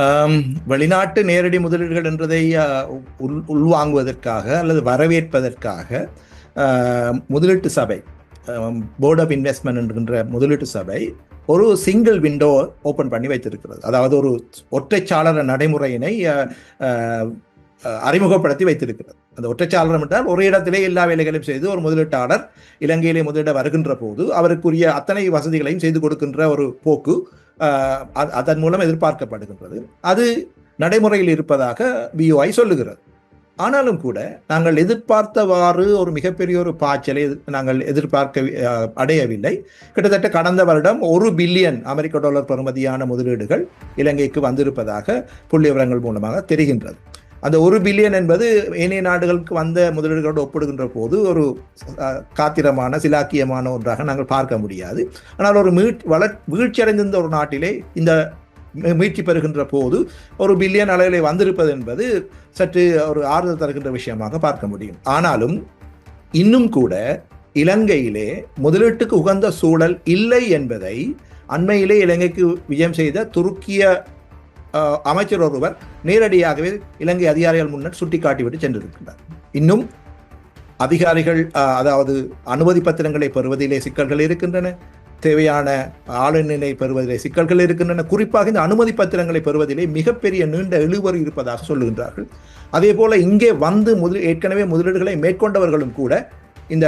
ஆம், வெளிநாட்டு நேரடி முதலீடுகள் என்றதை உள்வாங்குவதற்காக அல்லது வரவேற்பதற்காக முதலீட்டு சபை, போர்ட் ஆஃப் இன்வெஸ்ட்மெண்ட் என்கின்ற முதலீட்டு சபை ஒரு சிங்கிள் விண்டோ ஓப்பன் பண்ணி வைத்திருக்கிறது. அதாவது ஒரு ஒற்றைச்சாளர நடைமுறையினை அறிமுகப்படுத்தி வைத்திருக்கிறது. அந்த ஒற்றைச்சாளரம் என்றால் ஒரு இடத்திலே எல்லா வேலைகளையும் செய்து ஒரு முதலீட்டாளர் இலங்கையிலே முதலீட வருகின்ற போது அவருக்குரிய அத்தனை வசதிகளையும் செய்து கொடுக்கின்ற ஒரு போக்கு அதன் மூலம் எதிர்பார்க்கப்படுகின்றது. அது நடைமுறையில் இருப்பதாக பிஓஐ சொல்லுகிறது. ஆனாலும் கூட நாங்கள் எதிர்பார்த்தவாறு ஒரு மிகப்பெரிய ஒரு பாய்ச்சலை நாங்கள் அடையவில்லை. கிட்டத்தட்ட கடந்த வருடம் $1 பில்லியன் அமெரிக்க பெறுமதியான முதலீடுகள் இலங்கைக்கு வந்திருப்பதாக புள்ளி விவரங்கள் மூலமாக தெரிகின்றது. அந்த $1 பில்லியன் என்பது ஏனைய நாடுகளுக்கு வந்த முதலீடுகளோடு ஒப்பிடுகின்ற போது ஒரு காத்திரமான சிலாக்கியமான ஒன்றாக நாங்கள் பார்க்க முடியாது. ஆனால் ஒரு வீழ்ச்சி அடைந்திருந்த ஒரு நாட்டிலே இந்த மீட்சி பெறுகின்ற போது $1 பில்லியன் அளவிலே வந்திருப்பது என்பது சற்று ஒரு ஆறுதல் தருகின்ற விஷயமாக பார்க்க முடியும். ஆனாலும் இன்னும் கூட இலங்கையிலே முதலீட்டுக்கு உகந்த சூழல் இல்லை என்பதை அண்மையிலே இலங்கைக்கு விஜயம் செய்த துருக்கிய அமைச்சர் ஒருவர் நேரடியாகவே இலங்கை அதிகாரிகள் முன்னர் சுட்டிக்காட்டிவிட்டு சென்றிருக்கிறார். இன்னும் அதிகாரிகள் அதாவது அனுமதி பத்திரங்களை பெறுவதிலே சிக்கல்கள் இருக்கின்றன, தேவையான ஆளுநரை பெறுவதிலே சிக்கல்கள் இருக்கின்றன. குறிப்பாக இந்த அனுமதி பத்திரங்களை பெறுவதிலே மிகப்பெரிய நீண்ட இழுபறி இருப்பதாக சொல்லுகின்றார்கள். அதே போல இங்கே வந்து ஏற்கனவே முதலீடுகளை மேற்கொண்டவர்களும் கூட இந்த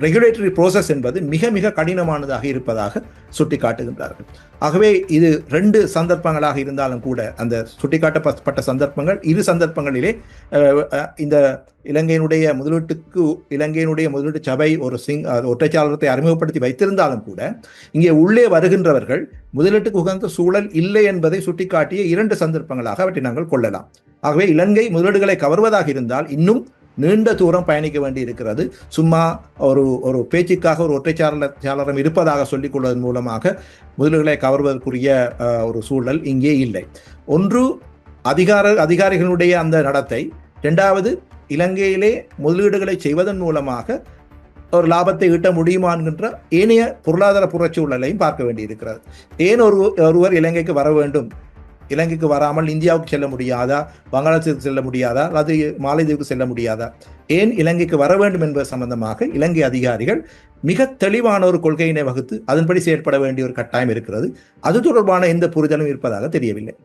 ரெகுலேட்டரி ப்ரோசஸ் என்பது மிக மிக கடினமானதாக இருப்பதாக சுட்டிக்காட்டுகின்றார்கள். ஆகவே இது 2 சந்தர்ப்பங்களாக இருந்தாலும் கூட அந்த சுட்டிக்காட்டப்பட்ட சந்தர்ப்பங்கள் இரு சந்தர்ப்பங்களிலே இந்த இலங்கையினுடைய முதலீட்டு சபை ஒரு ஒற்றைச்சாளரத்தை அறிமுகப்படுத்தி வைத்திருந்தாலும் கூட இங்கே உள்ளே வருகின்றவர்கள் முதலீட்டுக்கு உகந்த சூழல் இல்லை என்பதை சுட்டிக்காட்டிய 2 சந்தர்ப்பங்களாக அவற்றை நாங்கள் கொள்ளலாம். ஆகவே இலங்கை முதலீடுகளை கவர்வதாக இருந்தால் இன்னும் நீண்ட தூரம் பயணிக்க வேண்டி இருக்கிறது. சும்மா ஒரு பேச்சுக்காக ஒரு ஒற்றைச்சாளரம் இருப்பதாக சொல்லிக் கொள்வதன் மூலமாக முதலீடுகளை கவர்வதற்குரிய ஒரு சூழல் இங்கே இல்லை. ஒன்று அதிகாரிகளுடைய அந்த நடத்தை, 2வது இலங்கையிலே முதலீடுகளை செய்வதன் மூலமாக ஒரு லாபத்தை ஈட்ட முடியுமா என்கின்ற ஏனைய பொருளாதார புறச்சூழலையும் பார்க்க வேண்டி இருக்கிறது. ஏன் ஒருவர் இலங்கைக்கு வர வேண்டும், இலங்கைக்கு வராமல் இந்தியாவுக்கு செல்ல முடியாதா, வங்காளதேசத்துக்கு செல்ல முடியாதா, அல்லது மாலைதீவுக்கு செல்ல முடியாதா, ஏன் இலங்கைக்கு வர வேண்டும் என்பது சம்பந்தமாக இலங்கை அதிகாரிகள் மிக தெளிவான ஒரு கொள்கையினை வகுத்து அதன்படி செயற்பட வேண்டிய ஒரு கட்டாயம் இருக்கிறது. அது தொடர்பான எந்த புரிதலும் இருப்பதாக தெரியவில்லை.